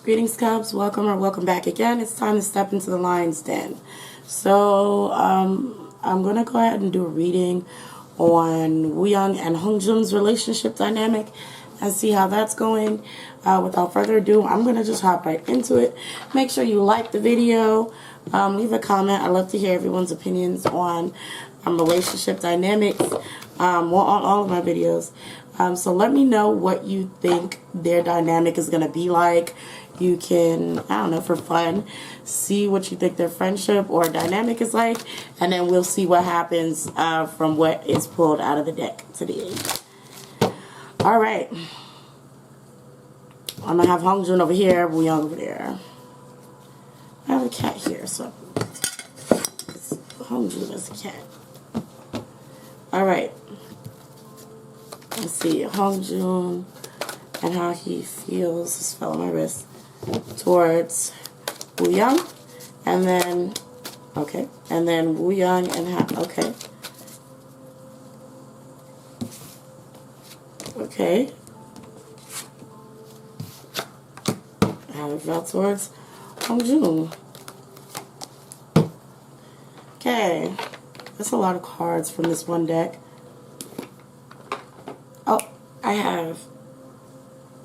Greetings, Cubs. Welcome or welcome back again. It's time to step into the lion's den. So, I'm going to go ahead and do a reading on Wooyoung and Hongjoong's relationship dynamic and see how that's going. Without further ado, I'm going to just hop right into it. Make sure you like the video. Leave a comment. I love to hear everyone's opinions on relationship dynamics on all of my videos. So let me know what you think their dynamic is going to be like. You can, I don't know, for fun, see what you think their friendship or dynamic is like, and then we'll see what happens from what is pulled out of the deck today. All right. I'm going to have Hongjoong over here, Wooyoung over there. I have a cat here, so Hongjoong is a cat. All right. Let's see, Hongjoong and how he feels, this fell on my wrist, towards Wooyoung, and then, okay, and then Wooyoung and how, okay, okay, how it felt towards Hongjoong. Okay, that's a lot of cards from this one deck. Oh, I have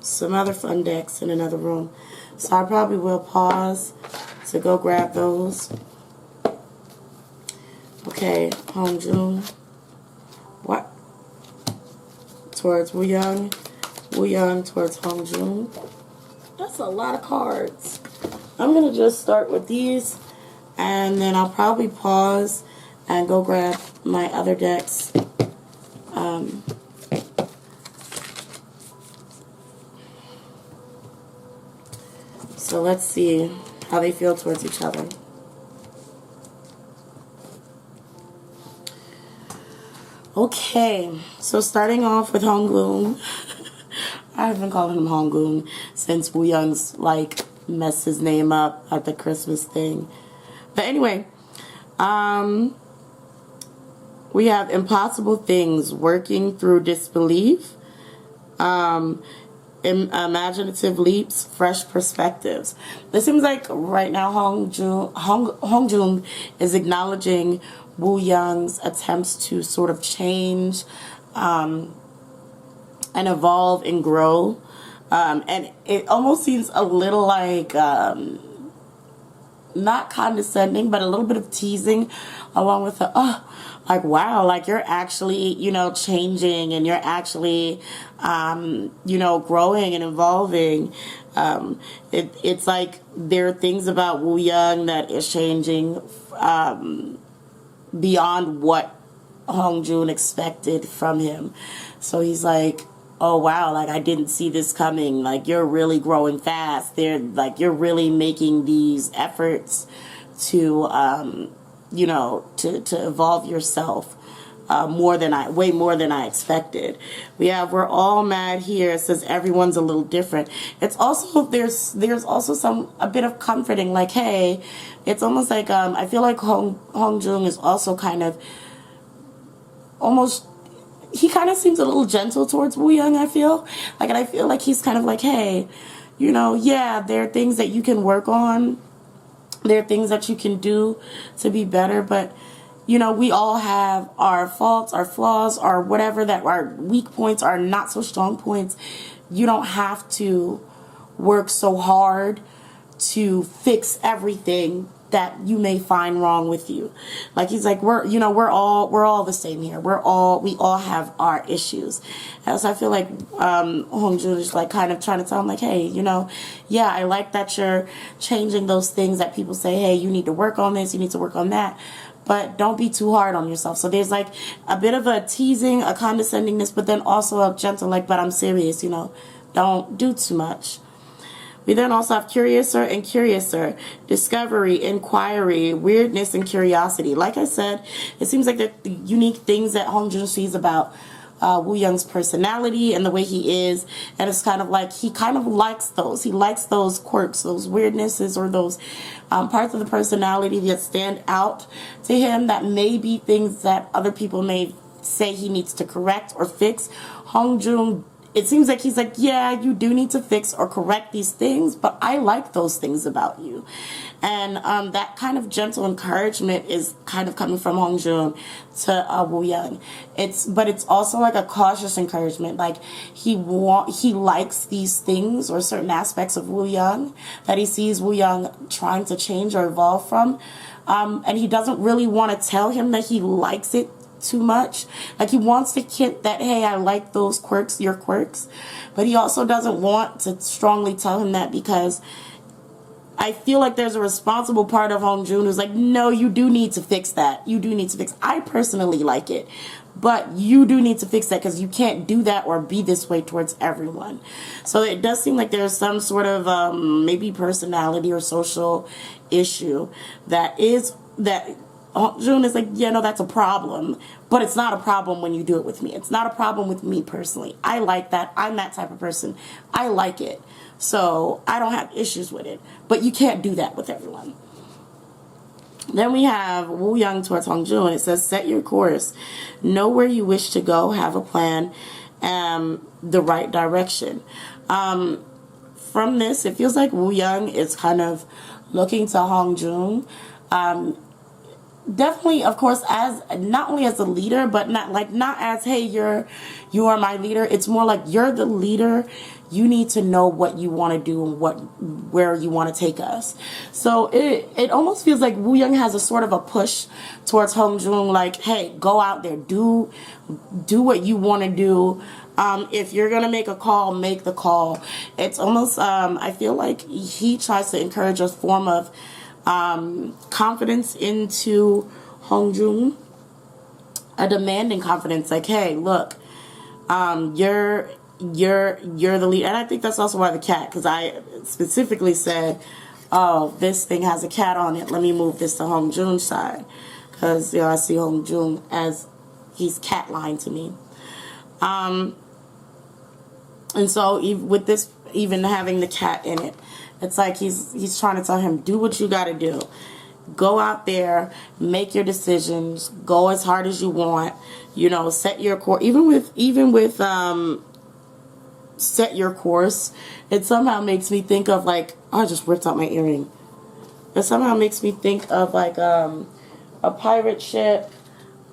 some other fun decks in another room, so I probably will pause to go grab those. Okay, Hongjoong. What? Towards Wooyoung. Wooyoung towards Hongjoong. That's a lot of cards. I'm going to just start with these, and then I'll probably pause and go grab my other decks. So let's see how they feel towards each other. Okay, so starting off with Hongjoong. I've been calling him Hongjoong since Wooyoung's like messed his name up at the Christmas thing. But anyway, we have impossible things, working through disbelief, imaginative leaps, fresh perspectives. It seems like right now Hongjoong is acknowledging Wooyoung's attempts to sort of change and evolve and grow. And it almost seems a little like not condescending, but a little bit of teasing along with the, like, wow, like you're actually, you know, changing and you're actually, you know, growing and evolving. It's like there are things about Wooyoung that is changing beyond what Hongjoong expected from him. So he's like, oh wow, like I didn't see this coming. Like you're really growing fast. You're really making these efforts to you know, to evolve yourself way more than I expected. We're all mad here. It says everyone's a little different. It's also there's also a bit of comforting, like, hey, it's almost like I feel like Hongjoong is also kind of almost, he kind of seems a little gentle towards Wooyoung, I feel. Like, and I feel like he's kind of like, hey, you know, yeah, there are things that you can work on. There are things that you can do to be better, but, you know, we all have our faults, our flaws, our whatever, that our weak points, our not so strong points. You don't have to work so hard to fix everything that you may find wrong with you. Like, he's like, we're all the same here. We all have our issues. And so I feel like Hongjoong is like kind of trying to tell him, like, hey, you know, yeah, I like that you're changing those things that people say, hey, you need to work on this, you need to work on that, but don't be too hard on yourself. So there's like a bit of a teasing, a condescendingness, but then also a gentle, like, but I'm serious, you know, don't do too much. We then also have curiouser and curiouser, discovery, inquiry, weirdness, and curiosity. Like I said, it seems like the unique things that Hongjoong sees about Wooyoung's personality and the way he is, and it's kind of like he kind of likes those. He likes those quirks, those weirdnesses, or those parts of the personality that stand out to him that may be things that other people may say he needs to correct or fix. Hongjoong it seems like he's like, yeah, you do need to fix or correct these things, but I like those things about you. And that kind of gentle encouragement is kind of coming from Hongjoong to Wooyoung. But it's also like a cautious encouragement. Like he likes these things or certain aspects of Wooyoung that he sees Wooyoung trying to change or evolve from. And he doesn't really want to tell him that he likes it too much. Like he wants to hint that, hey, I like those quirks, your quirks. But he also doesn't want to strongly tell him that, because I feel like there's a responsible part of Hongjoong who's like, no, you do need to fix that. You do need to fix. I personally like it, but you do need to fix that, because you can't do that or be this way towards everyone. So it does seem like there's some sort of maybe personality or social issue that Hongjoong is like, yeah, no, that's a problem, but it's not a problem when you do it with me. It's not a problem with me personally. I like that. I'm that type of person. I like it. So I don't have issues with it. But you can't do that with everyone. Then we have Wooyoung towards Hongjoong, and it says, set your course. Know where you wish to go. Have a plan. The right direction. From this, it feels like Wooyoung is kind of looking to Hongjoong. Definitely, of course, as not only as a leader, but not as, hey, you are my leader. It's more like you're the leader. You need to know what you want to do and where you want to take us. So it almost feels like Wooyoung has a sort of a push towards Hongjoong, like, hey, go out there, do what you want to do. If you're gonna make a call, make the call. It's almost I feel like he tries to encourage a form of confidence into Hongjoong, a demanding confidence, like, hey, look, you're the lead. And I think that's also why the cat, because I specifically said, oh, this thing has a cat on it, let me move this to Hongjoong's side, because I see Hongjoong as he's cat-line to me. And so with this even having the cat in it, it's like he's trying to tell him, do what you got to do. Go out there, make your decisions, go as hard as you want, set your course. Even with set your course, it somehow makes me think of like, oh, I just ripped out my earring. It somehow makes me think of like a pirate ship.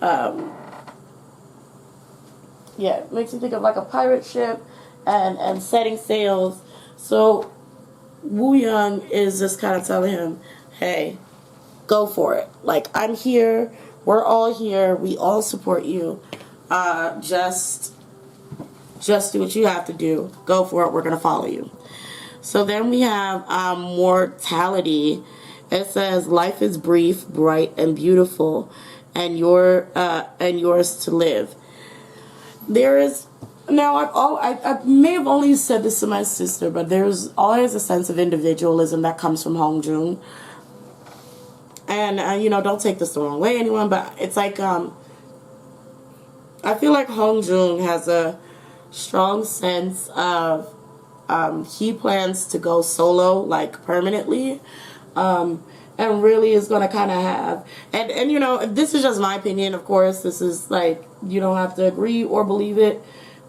It makes me think of like a pirate ship and setting sails. So Wooyoung is just kind of telling him, hey, go for it. Like, I'm here. We're all here. We all support you. Just do what you have to do. Go for it. We're going to follow you. So then we have mortality. It says, life is brief, bright, and beautiful, and yours to live. There is... Now, I may have only said this to my sister, but there's always a sense of individualism that comes from Hongjoong. And, don't take this the wrong way, anyone, but it's like, I feel like Hongjoong has a strong sense of, he plans to go solo, like, permanently, and really is going to kind of have, and this is just my opinion, of course, this is, like, you don't have to agree or believe it.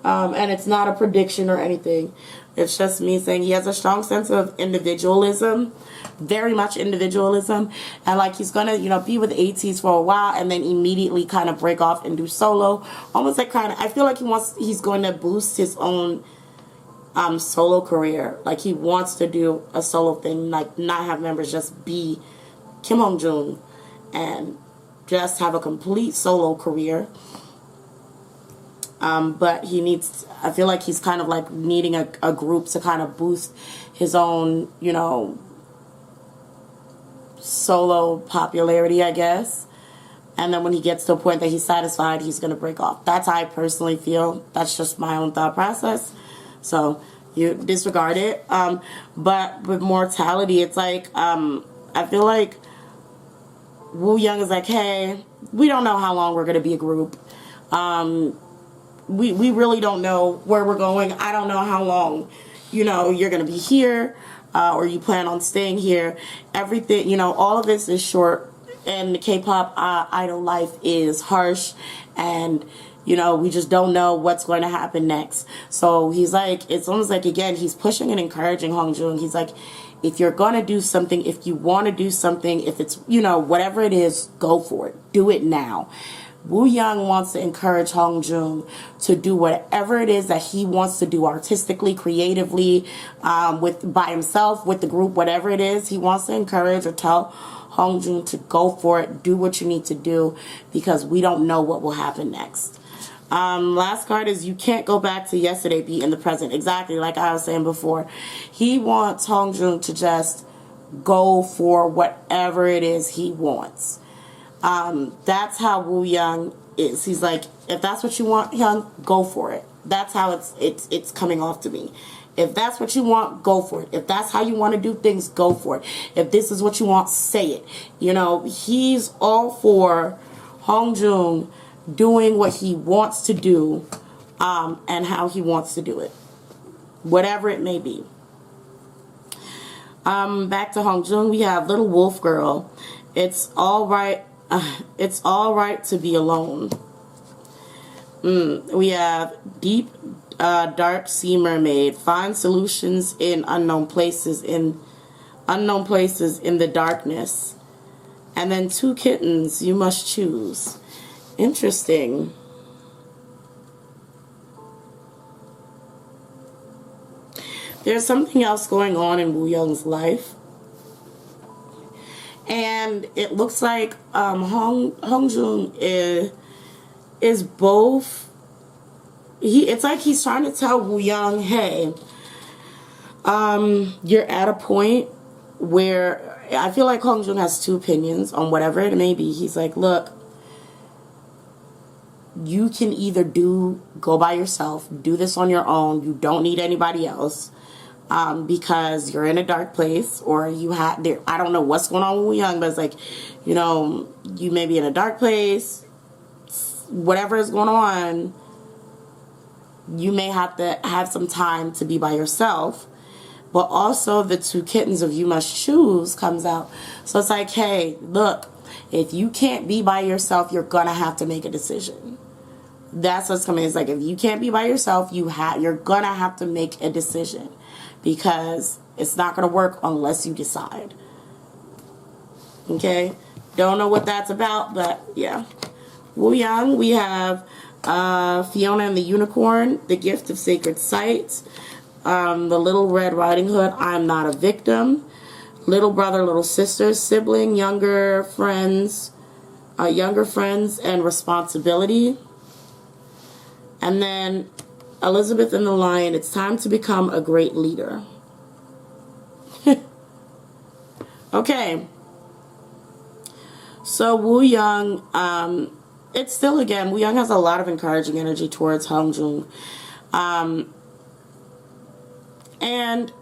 And it's not a prediction or anything. It's just me saying he has a strong sense of individualism, very much individualism, and like he's gonna, be with ATs for a while and then immediately kind of break off and do solo. Almost like I feel like he's going to boost his own solo career. Like he wants to do a solo thing, like not have members, just be Kim Hongjoong and just have a complete solo career. But I feel like he's kind of like needing a group to kind of boost his own, solo popularity, I guess. And then when he gets to a point that he's satisfied, he's going to break off. That's how I personally feel. That's just my own thought process. So you disregard it. But with mortality, it's like, I feel like Wooyoung is like, hey, we don't know how long we're going to be a group. We really don't know where we're going. I don't know how long, you're going to be here, or you plan on staying here. Everything, all of this is short, and the K-pop idol life is harsh, and You know, we just don't know what's going to happen next. So he's like, it's almost like, again, he's pushing and encouraging Hongjoong. He's like, if you're going to do something, if you want to do something, if it's, you know, whatever it is, go for it. Do it now. Wooyoung wants to encourage Hongjoong to do whatever it is that he wants to do artistically, creatively, by himself, with the group, whatever it is. He wants to encourage or tell Hongjoong to go for it, do what you need to do, because we don't know what will happen next. Last card is you can't go back to yesterday, be in the present. Exactly like I was saying before. He wants Hongjoong to just go for whatever it is he wants. That's how Wooyoung is. He's like, if that's what you want, Young, go for it. That's how it's coming off to me. If that's what you want, go for it. If that's how you want to do things, go for it. If this is what you want, say it. You know, he's all for Hongjoong doing what he wants to do, and how he wants to do it. Whatever it may be. Back to Hongjoong, we have Little Wolf Girl. It's all right. It's all right to be alone. We have Deep, Dark Sea Mermaid. Find solutions in unknown places. In the darkness. And then 2 kittens. You must choose. Interesting. There's something else going on in Wooyoung's life. And it looks like Hongjoong is both. It's like he's trying to tell Wooyoung, hey, you're at a point where I feel like Hongjoong has 2 opinions on whatever it may be. He's like, look, you can either go by yourself, do this on your own. You don't need anybody else. Because you're in a dark place, or I don't know what's going on with Wooyoung, but it's like, you know, you may be in a dark place, whatever is going on, you may have to have some time to be by yourself. But also the 2 kittens of you must choose comes out. So it's like, hey, look, if you can't be by yourself, you're gonna have to make a decision. That's what's coming. It's like, if you can't be by yourself, you're gonna have to make a decision. Because it's not going to work unless you decide. Okay? Don't know what that's about, but yeah. Wooyoung, we have Fiona and the Unicorn, The Gift of Sacred Sight, The Little Red Riding Hood, I'm Not a Victim, Little Brother, Little Sister, Sibling, Younger Friends, and Responsibility. And then Elizabeth and the Lion, It's Time to Become a Great Leader. Okay. So Wooyoung, it's still, again, Wooyoung has a lot of encouraging energy towards Hongjoong. And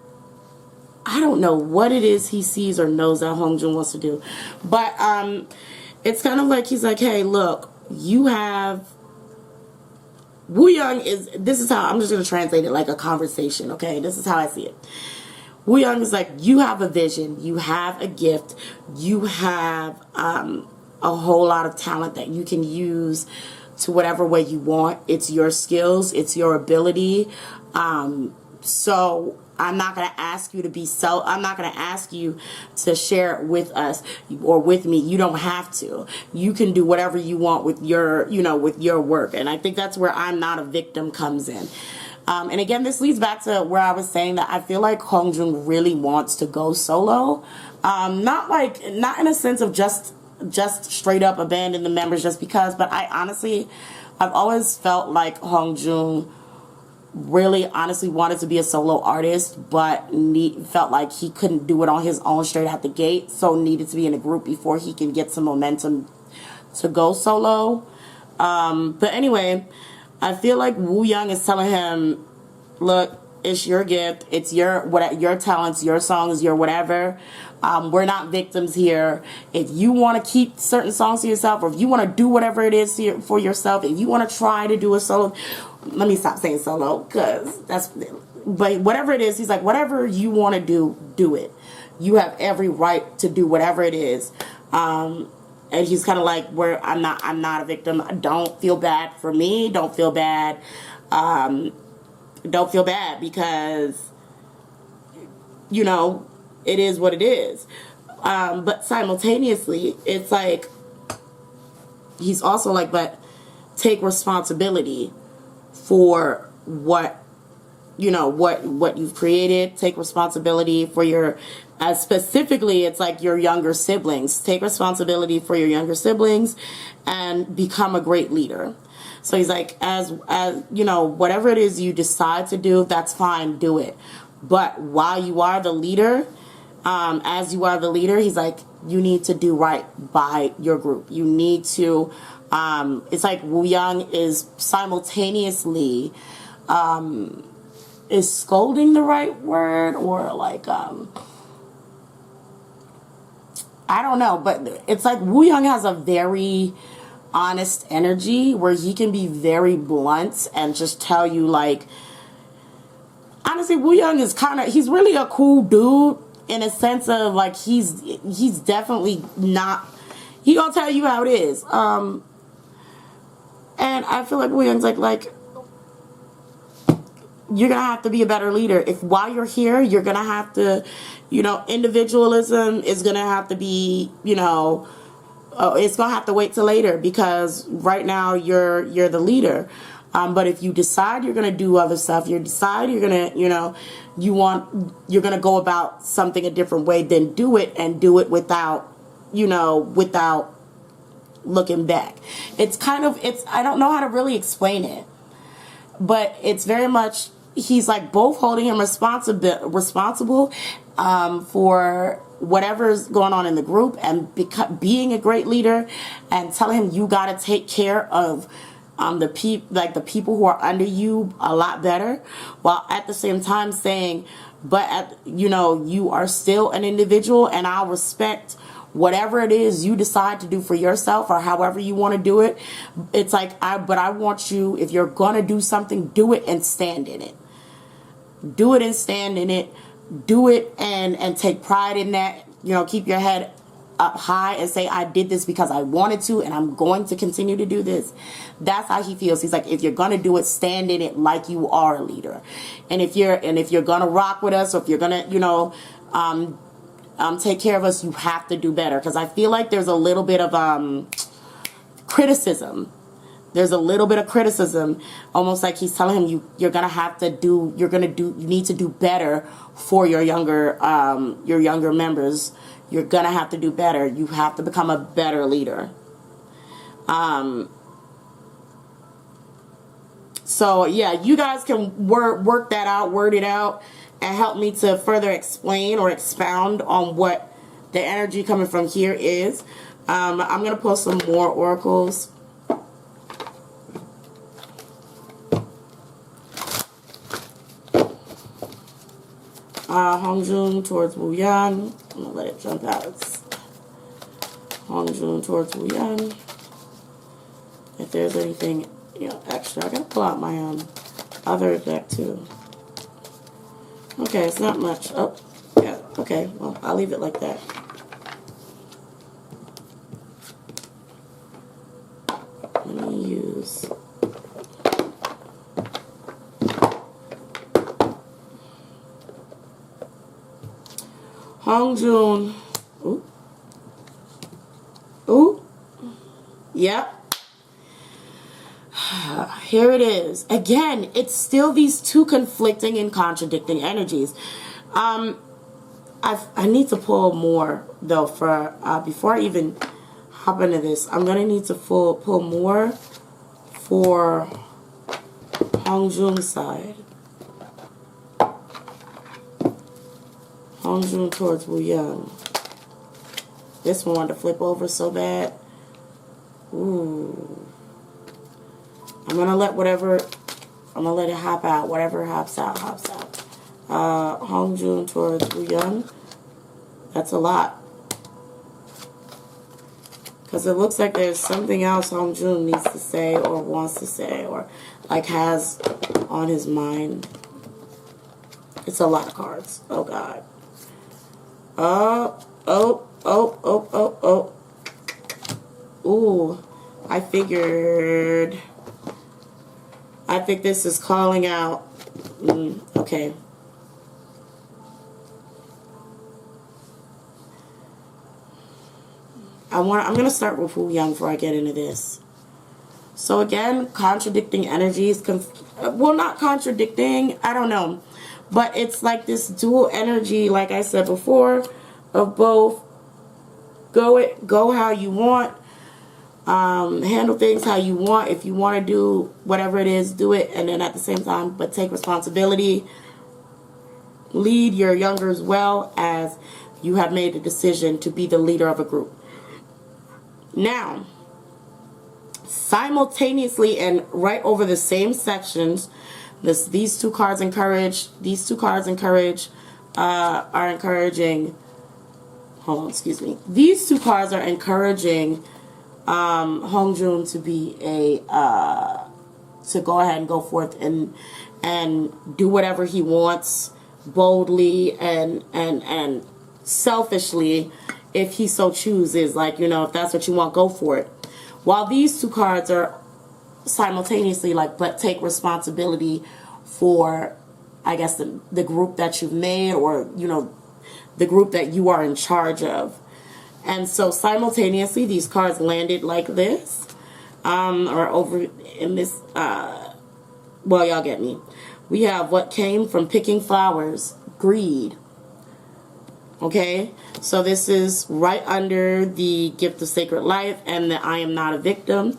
I don't know what it is he sees or knows that Hongjoong wants to do. But it's kind of like he's like, hey, look, you have... Wooyoung this is how, I'm just going to translate it like a conversation, okay? This is how I see it. Wooyoung is like, you have a vision, you have a gift, you have a whole lot of talent that you can use to whatever way you want. It's your skills, it's your ability. So I'm not going to ask you to I'm not going to ask you to share it with us or with me. You don't have to. You can do whatever you want with your, with your work. And I think that's where I'm Not a Victim comes in. And again, this leads back to where I was saying that I feel like Hongjoong really wants to go solo. Not in a sense of just straight up abandon the members just because, but I've always felt like Hongjoong really honestly wanted to be a solo artist, but felt like he couldn't do it on his own straight out the gate, so needed to be in a group before he can get some momentum to go solo. But anyway, I feel like Wooyoung is telling him, look, it's your gift, it's your talents, your songs, your whatever. We're not victims here. If you want to keep certain songs to yourself, or if you want to do whatever it is for yourself, if you want to try to do a solo, let me stop saying solo, but whatever it is, he's like, whatever you want to do it. You have every right to do whatever it is. And he's kind of like, where I'm not a victim. Don't feel bad for me. Don't feel bad. Don't feel bad because, you know, it is what it is. But simultaneously, it's like, he's also like, but take responsibility for what, you know, what you've created. Take responsibility for your, specifically, it's like your younger siblings. Take responsibility for your younger siblings and become a great leader. So he's like, as you know, whatever it is you decide to do, that's fine, do it. But while you are the leader, as you are the leader, he's like, you need to do right by your group. You need to, it's like Wooyoung is simultaneously, is scolding the right word, or like, I don't know, but it's like Wooyoung has a very honest energy where he can be very blunt and just tell you, like, honestly, Wooyoung is kind of, he's really a cool dude in a sense of, like, he's definitely not, he gonna tell you how it is. And I feel like Wooyoung's like, you're gonna have to be a better leader. If while you're here, you're gonna have to, you know, individualism is gonna have to be, you know, it's gonna have to wait till later, because right now you're the leader. But if you decide you're gonna do other stuff, you decide you're gonna, you know, you're gonna go about something a different way, then do it, and do it without, you know, without looking back. It's kind of, I don't know how to really explain it, but it's very much, he's like both holding him responsible for whatever's going on in the group, and being a great leader, and telling him you got to take care of the people who are under you a lot better, while at the same time saying, but you know, you are still an individual, and I'll respect whatever it is you decide to do for yourself, or however you want to do it. It's like, but I want you, if you're going to do something, do it and stand in it. Do it and stand in it. Do it and take pride in that. You know, keep your head up high and say, I did this because I wanted to, and I'm going to continue to do this. That's how he feels. He's like, if you're going to do it, stand in it like you are a leader. And if you're going to rock with us, or if you're going to, you know, take care of us, you have to do better. Because I feel like there's a little bit of criticism. There's a little bit of criticism, almost like he's telling him, you need to do better for your younger members. You're gonna have to do better. You have to become a better leader. So yeah, you guys can work that out, word it out, and help me to further explain or expound on what the energy coming from here is. I'm gonna pull some more oracles. Hongjoong towards Wooyoung. I'm gonna let it jump out. Hongjoong towards Wooyoung. If there's anything, you know, extra, I gotta pull out my other deck too. Okay, it's not much. Oh, yeah. Okay, well, I'll leave it like that. Let me use. Hongjoong. Ooh. Ooh. Yep. Here it is. Again, it's still these two conflicting and contradicting energies. I need to pull more, though, for before I even hop into this. I'm going to need to pull more for Hongjoong's side. Hongjoong towards Wooyoung. This one wanted to flip over so bad. Ooh. I'm gonna let it hop out. Whatever hops out, hops out. Hongjoong towards Wooyoung. That's a lot. Because it looks like there's something else Hongjoong needs to say, or wants to say, or like has on his mind. It's a lot of cards. Oh God. Oh. Ooh, I think this is calling out. Okay. I'm going to start with Wooyoung before I get into this. So again, contradicting energies. Well, not contradicting. I don't know. But it's like this dual energy, like I said before, of both go how you want, handle things how you want. If you want to do whatever it is, do it. And then at the same time, but take responsibility. Lead your youngers well, as you have made a decision to be the leader of a group. Now, simultaneously and right over the same sections, these two cards encourage. These two cards are encouraging. Hold on, excuse me. These two cards are encouraging Hongjoong to be to go ahead and go forth and do whatever he wants boldly and selfishly, if he so chooses. Like, you know, if that's what you want, go for it. While these two cards are simultaneously like, but take responsibility for, I guess, the group that you've made, or, you know, the group that you are in charge of. And so simultaneously, these cards landed like this, or over in this, well, y'all get me. We have what came from picking flowers, greed. Okay, so this is right under the gift of sacred life and the I am not a victim.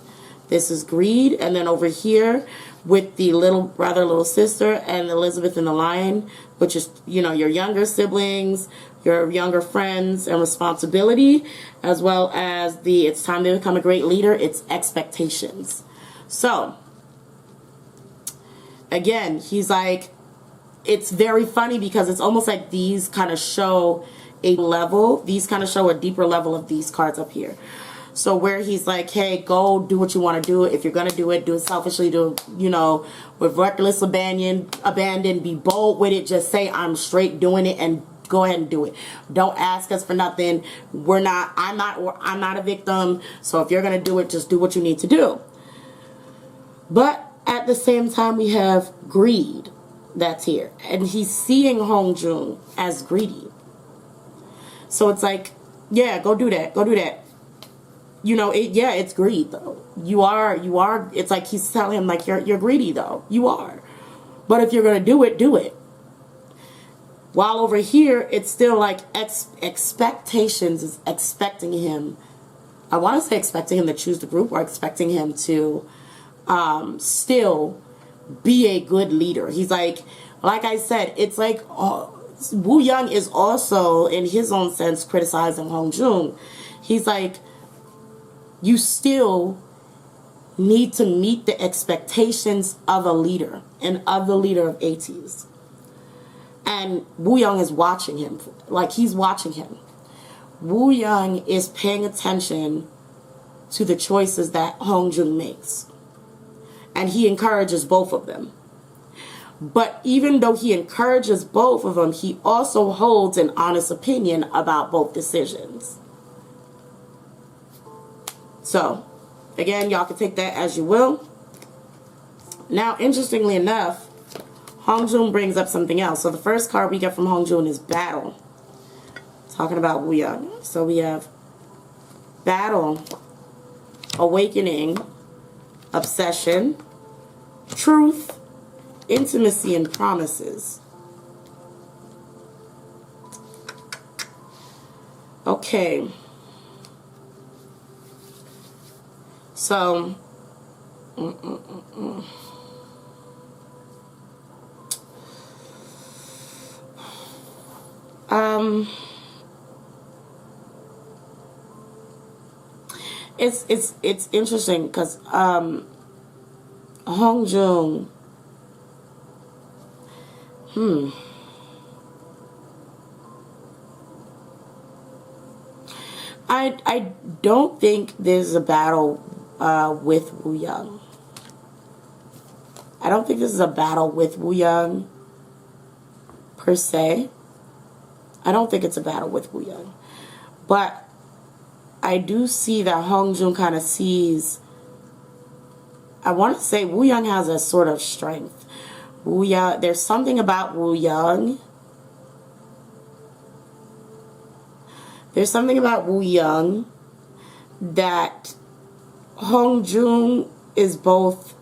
This is greed. And then over here with the little brother, little sister, and Elizabeth and the lion, which is, you know, your younger siblings, your younger friends, and responsibility, as well as the it's time to become a great leader. It's expectations. So again, he's like, it's very funny because it's almost like these kind of show a level, these kind of show a deeper level of these cards up here. So where he's like, hey, go do what you want to do. If you're going to do it selfishly, do it, you know, with reckless abandon, be bold with it. Just say, I'm straight doing it, and go ahead and do it. Don't ask us for nothing. I'm not a victim. So if you're going to do it, just do what you need to do. But at the same time, we have greed that's here. And he's seeing Hongjoong as greedy. So it's like, yeah, go do that. Go do that. You know, it's greed though. You are, it's like he's telling him like, you're greedy though. You are. But if you're going to do it, do it. While over here, it's still like expectations is expecting him. I want to say expecting him to choose the group, or expecting him to still be a good leader. He's like I said, it's like Wooyoung is also, in his own sense, criticizing Hongjoong. He's like, you still need to meet the expectations of a leader and of the leader of ATs. And Wooyoung is watching him. Like, he's watching him. Wooyoung is paying attention to the choices that Hongjoong makes. And he encourages both of them. But even though he encourages both of them, he also holds an honest opinion about both decisions. So, again, y'all can take that as you will. Now, interestingly enough, Hongjoong brings up something else. So the first card we get from Hongjoong is Battle. Talking about Wooyoung. So we have Battle, Awakening, Obsession, Truth, Intimacy, and Promises. Okay. So, it's interesting because Hongjoong, I don't think there's a battle with Wooyoung. I don't think this is a battle with Wooyoung per se. I don't think it's a battle with Wooyoung. But I do see that Hongjoong kind of sees, I want to say Wooyoung has a sort of strength. Wooyoung, there's something about Wooyoung. There's something about Wooyoung that Hongjoong is both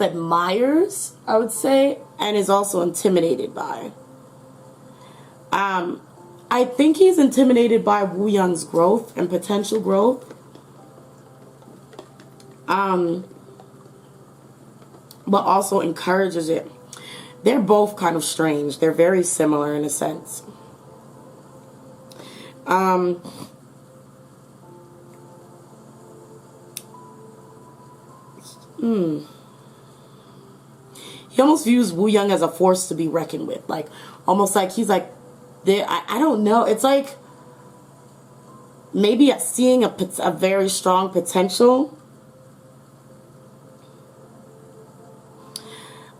admires, I would say, and is also intimidated by. I think he's intimidated by Wooyoung's growth and potential growth. But also encourages it. They're both kind of strange. They're very similar in a sense. He almost views Wooyoung as a force to be reckoned with. Like, almost like he's like, I don't know. It's like maybe seeing a very strong potential.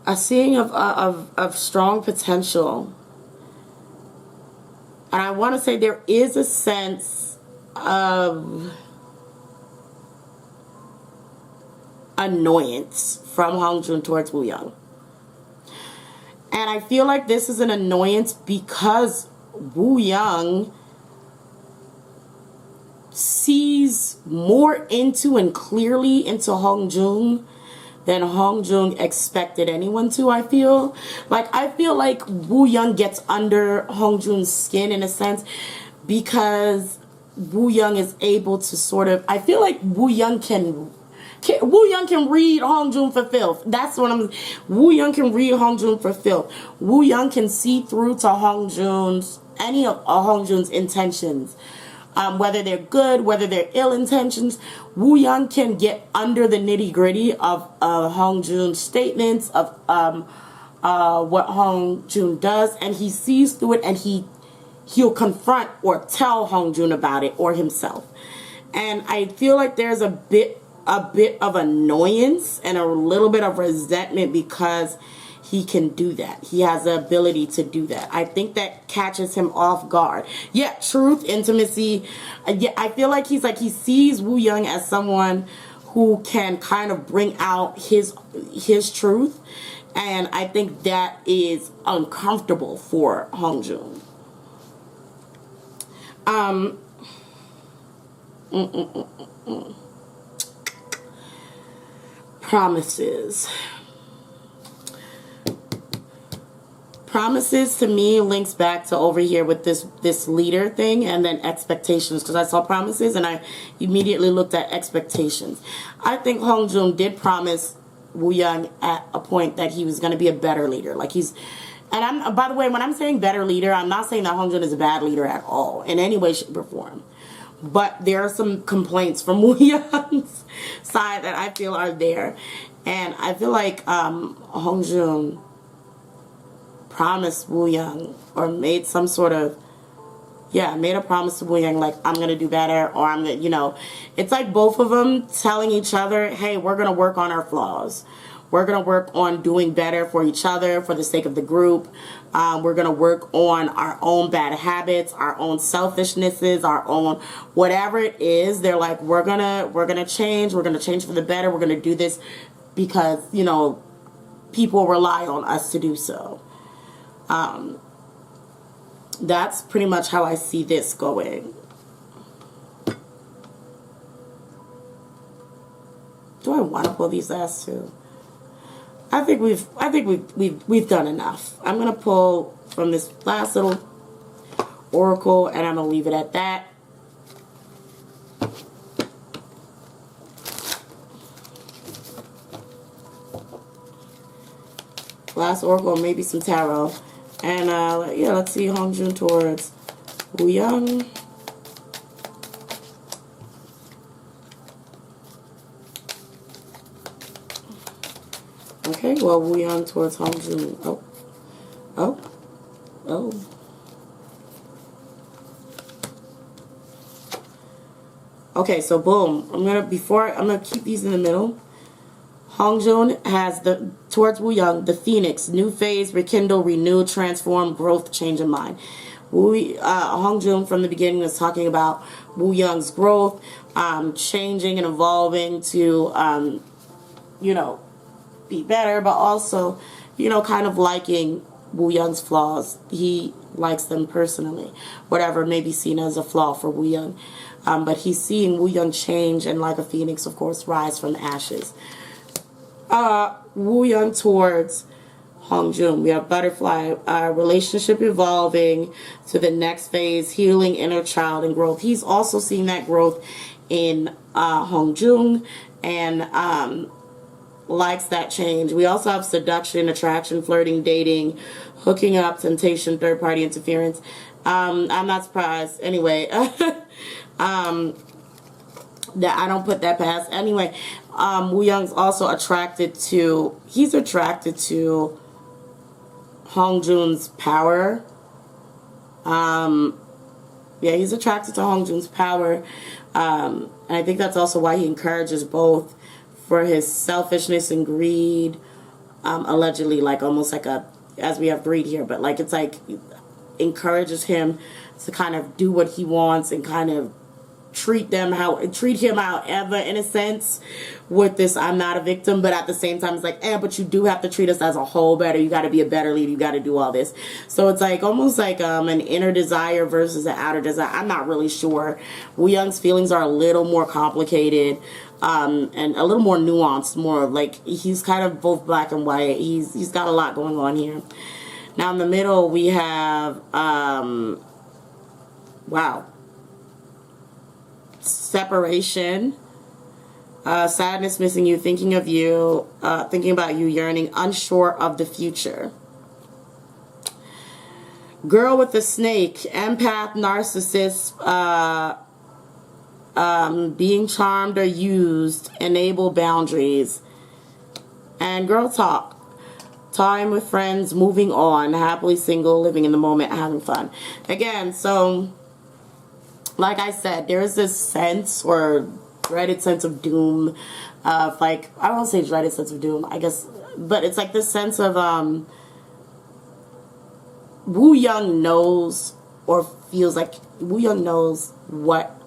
A seeing of strong potential. And I want to say there is a sense of annoyance from Hongjoong towards Wooyoung. And I feel like this is an annoyance because Wooyoung sees more into and clearly into Hongjoong than Hongjoong expected anyone to, I feel. I feel like Wooyoung gets under Hongjoong's skin in a sense because Wooyoung is able to sort of, I feel like Wooyoung can read Hongjoong for filth. That's what Wooyoung can read Hongjoong for filth. Wooyoung can see through to any of Hongjoong's intentions. Whether they're good, whether they're ill intentions, Wooyoung can get under the nitty gritty of Hongjoong's statements, of what Hongjoong does, and he sees through it, and he'll confront or tell Hongjoong about it or himself. And I feel like there's a bit of annoyance and a little bit of resentment because he can do that. He has the ability to do that. I think that catches him off guard. Yeah, truth, intimacy. Yeah, I feel like he sees Wooyoung as someone who can kind of bring out his truth. And I think that is uncomfortable for Hongjoong. Promises to me links back to over here with this leader thing, and then expectations, because I saw promises and I immediately looked at expectations. I think Hongjoong did promise Wooyoung at a point that he was going to be a better leader. And by the way, when I'm saying better leader, I'm not saying that Hongjoong is a bad leader at all in any way, shape, or form. But there are some complaints from Wooyoung's side that I feel are there. And I feel like Hongjoong promised Wooyoung, or made some sort of, made a promise to Wooyoung, like, I'm going to do better, or I'm going to, it's like both of them telling each other, hey, we're going to work on our flaws. We're going to work on doing better for each other, for the sake of the group. We're going to work on our own bad habits, our own selfishnesses, our own whatever it is. They're like, we're going to change. We're going to change for the better. We're going to do this because, people rely on us to do so. That's pretty much how I see this going. Do I want to pull these last two? I think we've done enough. I'm gonna pull from this last little oracle, and I'm gonna leave it at that. Last oracle, maybe some tarot. And let's see Hongjoong towards Wooyoung. Okay, well, Wooyoung towards Hongjoong. Oh. Okay, so boom. I'm gonna keep these in the middle. Hongjoong has towards Wooyoung, the Phoenix, new phase, rekindle, renew, transform, growth, change of mind. Hongjoong from the beginning was talking about Wooyoung's growth, changing and evolving to, you know, be better, but also, you know, kind of liking Wooyoung's flaws. He likes them personally, whatever may be seen as a flaw for Wooyoung. But he's seeing Wooyoung change and, like a phoenix, of course, rise from the ashes. Wooyoung towards Hongjoong. We have butterfly, relationship evolving to the next phase, healing inner child and growth. He's also seeing that growth in Hongjoong and likes that change. We also have seduction, attraction, flirting, dating, hooking up, temptation, third party interference. I'm not surprised. Anyway, that I don't put that past. Anyway, Wooyoung's also attracted to Hongjoong's power. Yeah, he's attracted to Hongjoong's power. And I think that's also why he encourages both for his selfishness and greed. Allegedly, like almost like as we have greed here, but like it's like encourages him to kind of do what he wants and kind of treat him however, in a sense, with this I'm not a victim, but at the same time it's like, but you do have to treat us as a whole better. You got to be a better leader. You got to do all this. So it's like almost like an inner desire versus an outer desire. I'm not really sure. Wooyoung's feelings are a little more complicated and a little more nuanced, more like he's kind of both black and white. He's got a lot going on here. Now in the middle we have wow, separation, sadness, missing you, thinking of you, thinking about you, yearning, unsure of the future. Girl with the snake, empath, narcissist, being charmed or used, enable boundaries. And girl talk, time with friends, moving on, happily single, living in the moment, having fun. Again, so like I said, there is this sense or dreaded sense of doom, of like, I don't say dreaded sense of doom, I guess, but it's like this sense of Wooyoung knows or feels like Wooyoung knows what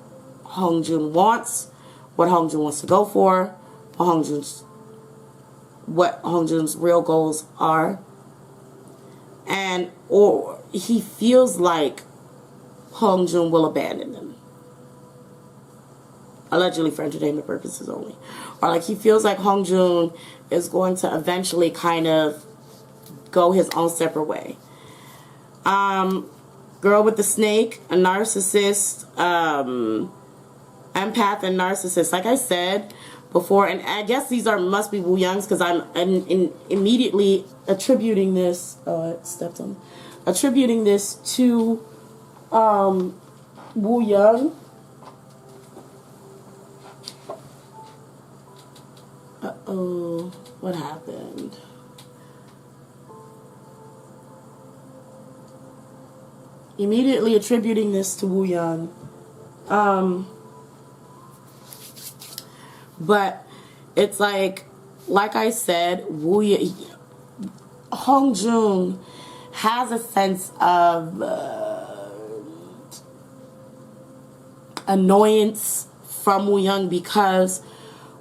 Hongjoong wants, what Hongjoong wants to go for, what Hongjoong's real goals are, and or he feels like Hongjoong will abandon them, allegedly for entertainment purposes only, or like he feels like Hongjoong is going to eventually kind of go his own separate way. Girl with the snake, a narcissist, empath and narcissist. Like I said before, and I guess these must be Wooyoung's because I'm immediately attributing this. Attributing this to Wooyoung. Uh-oh, what happened? Immediately attributing this to Wooyoung. But it's like I said, Hongjoong has a sense of annoyance from Wooyoung because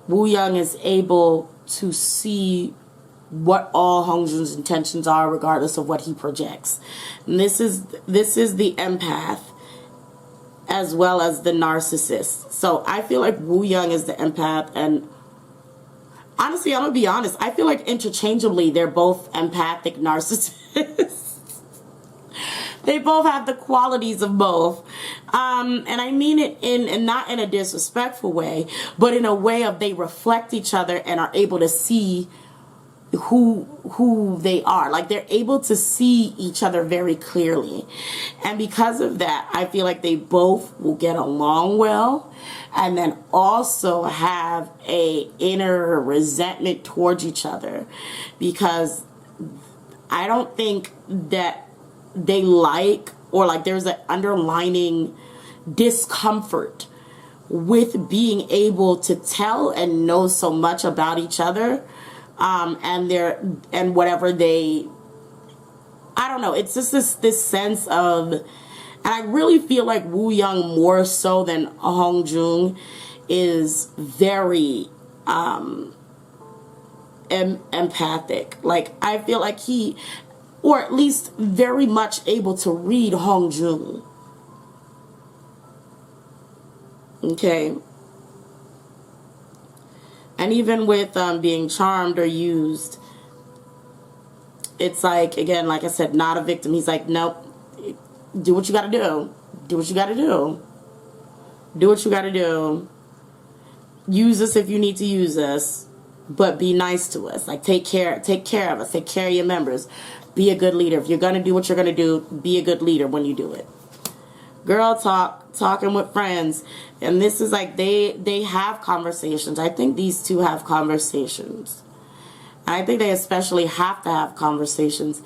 Wooyoung is able to see what all Hongjoong's intentions are regardless of what he projects. And this is the empath as well as the narcissist. So I feel like Wooyoung is the empath, and honestly, I'm gonna be honest, I feel like interchangeably they're both empathic narcissists. They both have the qualities of both. And I mean it in not in a disrespectful way, but in a way of they reflect each other and are able to see who they are. Like they're able to see each other very clearly. And because of that, I feel like they both will get along well and then also have a inner resentment towards each other, because I don't think that they like, or like there's an underlining discomfort with being able to tell and know so much about each other, and whatever they, I don't know, it's just this sense of And I really feel like Wooyoung, more so than Hongjoong, is very empathic. Like, I feel like he, or at least very much able to read Hongjoong. Okay. And even with being charmed or used, it's like, again, like I said, not a victim. He's like, nope, do what you gotta do. Do what you gotta do. Do what you gotta do. Use us if you need to use us, but be nice to us. Like, take care of us. Take care of your members. Be a good leader. If you're gonna do what you're gonna do, be a good leader when you do it. Girl talk, talking with friends. And this is like, they have conversations. I think these two have conversations. And I think they especially have to have conversations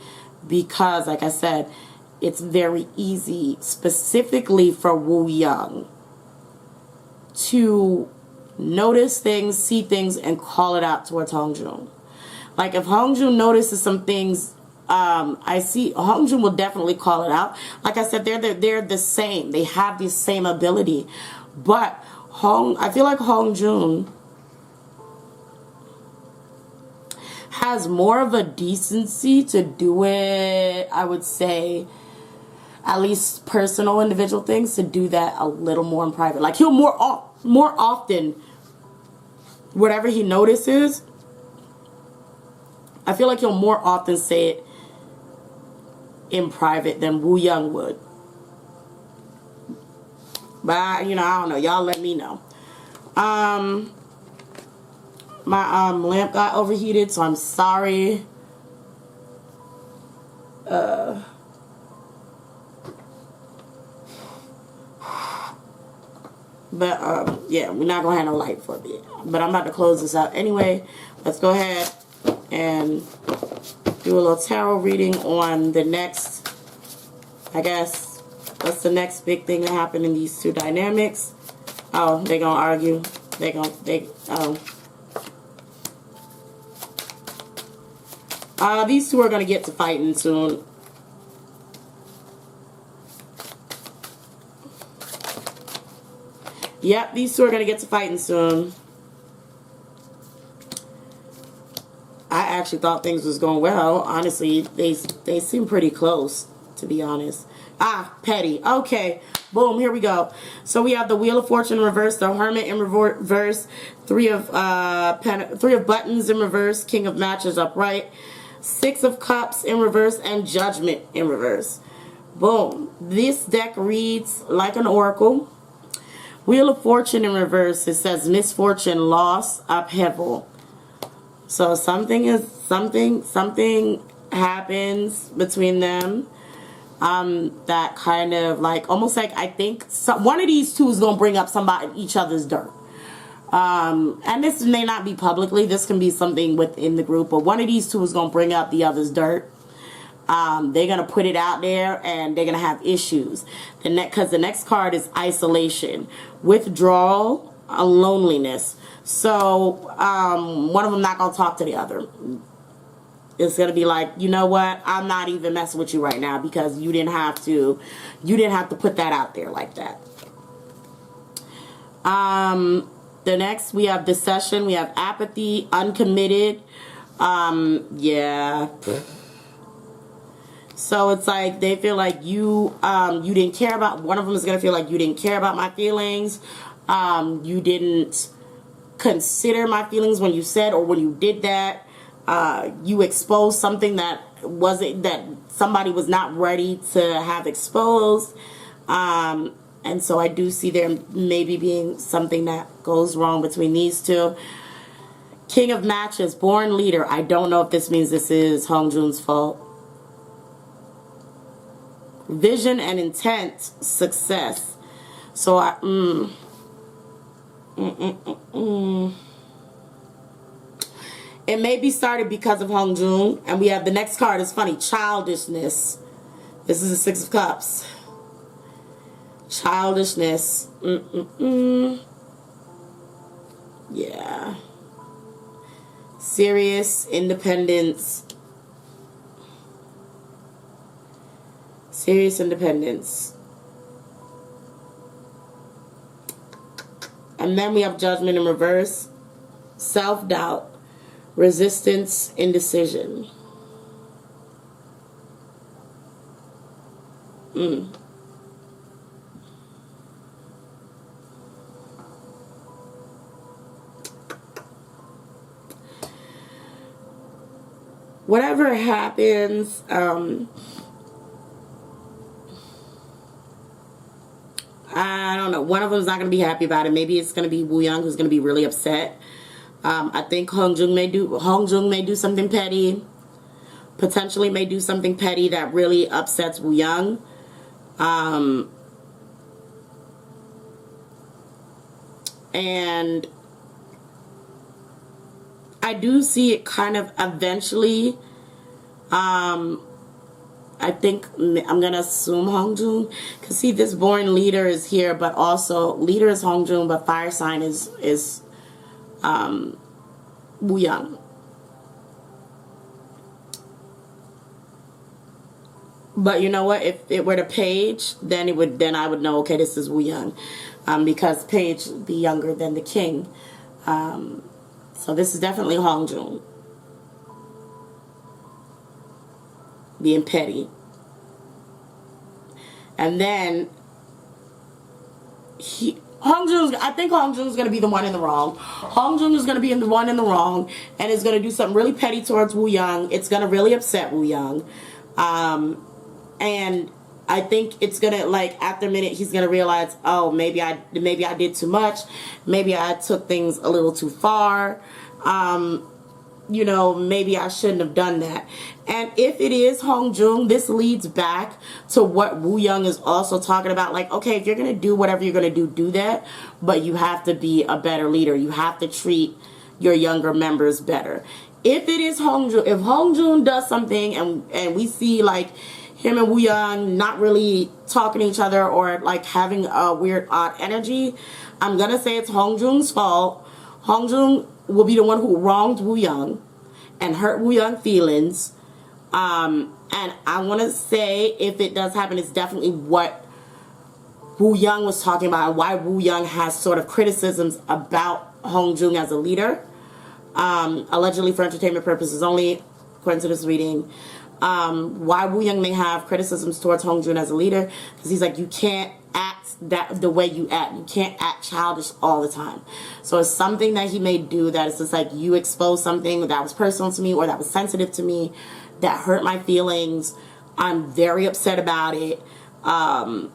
because, like I said, it's very easy, specifically for Wooyoung, to notice things, see things, and call it out towards Hongjoong. Like, if Hongjoong notices some things, I see Hongjoong will definitely call it out. Like I said, they're the same. They have the same ability. But I feel like Hongjoong has more of a decency to do it, I would say, at least personal individual things, to do that a little more in private. Like, he'll more often, whatever he notices, I feel like he'll more often say it in private than Wooyoung would. But I don't know. Y'all let me know. My lamp got overheated, so I'm sorry. But yeah, we're not gonna have no light for a bit. But I'm about to close this out anyway. Let's go ahead and do a little tarot reading on the next, I guess, what's the next big thing that happened in these two dynamics? Oh, they gonna argue. These two are gonna get to fighting soon. Yep, these two are gonna get to fighting soon. I actually thought things was going well. Honestly, they seem pretty close, to be honest. Petty. Okay. Boom, here we go. So we have the Wheel of Fortune in reverse, the Hermit in reverse, three of buttons in reverse, King of Matches upright, Six of Cups in reverse, and Judgment in reverse. Boom. This deck reads like an oracle. Wheel of Fortune in reverse, it says misfortune, loss, upheaval. So something happens between them. That kind of like, almost like, I think one of these two is going to bring up each other's dirt. And this may not be publicly, this can be something within the group, but one of these two is going to bring up the other's dirt. They're going to put it out there and they're going to have issues. Because the next card is isolation, withdrawal, loneliness. So, one of them not going to talk to the other. It's going to be like, you know what? I'm not even messing with you right now because you didn't have to put that out there like that. The next, we have deception. We have apathy, uncommitted. Yeah. So it's like they feel like you didn't care about, one of them is going to feel like you didn't care about my feelings. You didn't consider my feelings when you said or when you did that. You exposed something that somebody was not ready to have exposed. And so I do see there maybe being something that goes wrong between these two. King of Matches, born leader. I don't know if this means this is Hongjoong's fault. Vision and intent, success. So it may be started because of Hongjoong. And we have the next card is funny, childishness. This is the Six of Cups. Childishness. Yeah. Serious independence. Serious independence. And then we have Judgment in reverse, self-doubt, resistance, indecision. Whatever happens, I don't know. One of them is not going to be happy about it. Maybe it's going to be Wooyoung who's going to be really upset. I think Hongjoong may do something petty. Potentially may do something petty that really upsets Wooyoung. And I do see it kind of eventually. I think I'm going to assume Hongjoong. Because see, this born leader is here, but also leader is Hongjoong, but fire sign is Wooyoung. But you know what? If it were to Page, then I would know, okay, this is Wooyoung. Because Page would be younger than the king. So this is definitely Hongjoong. Being petty. And then I think Hongjoong's going to be the one in the wrong. Hongjoong is going to be the one in the wrong and is going to do something really petty towards Wooyoung. It's going to really upset Wooyoung. And I think it's going to, like, after a minute, he's going to realize, oh, maybe I did too much. Maybe I took things a little too far. You know, maybe I shouldn't have done that. And if it is Hongjoong, this leads back to what Wooyoung is also talking about. Like, okay, if you're going to do whatever you're going to do that. But you have to be a better leader. You have to treat your younger members better. If it is Hongjoong, if Hongjoong does something and we see, like, him and Wooyoung not really talking to each other or, like, having a weird, odd energy, I'm going to say it's Hongjoong's fault. Hongjoong will be the one who wronged Wooyoung and hurt Wooyoung feelings. And I want to say, if it does happen, it's definitely what Wooyoung was talking about and why Wooyoung has sort of criticisms about Hongjoong as a leader. Allegedly for entertainment purposes only, coincidence reading. Why Wooyoung may have criticisms towards Hongjoong as a leader, because he's like, you can't act the way you act. You can't act childish all the time. So it's something that he may do that is just like, you expose something that was personal to me or that was sensitive to me, that hurt my feelings. I'm very upset about it. And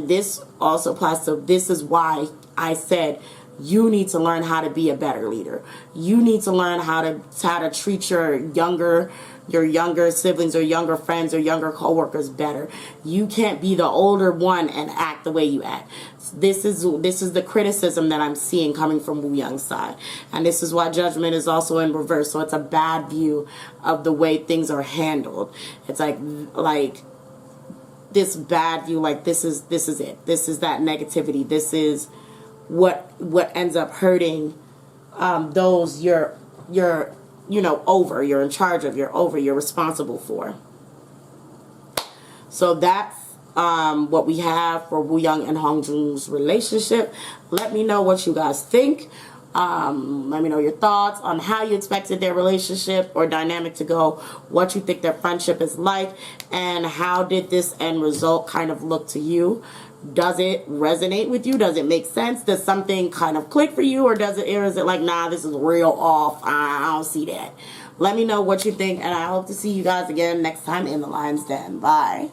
this also applies to, this is why I said, you need to learn how to be a better leader. You need to learn how to treat your younger siblings or younger friends or younger coworkers better. You can't be the older one and act the way you act. This is the criticism that I'm seeing coming from Wooyoung's side. And this is why Judgment is also in reverse. So it's a bad view of the way things are handled. It's like this bad view, like this is it. This is that negativity. This is what ends up hurting those you're over, you're in charge of, you're responsible for. So that's what we have for Wooyoung and Hongjoong's relationship. Let me know what you guys think. Let me know your thoughts on how you expected their relationship or dynamic to go, what you think their friendship is like, and how did this end result kind of look to you. Does it resonate with you? Does it make sense? Does something kind of click for you? Or is it like, nah, this is real off. I don't see that. Let me know what you think, and I hope to see you guys again next time in the Lion's Den. Bye.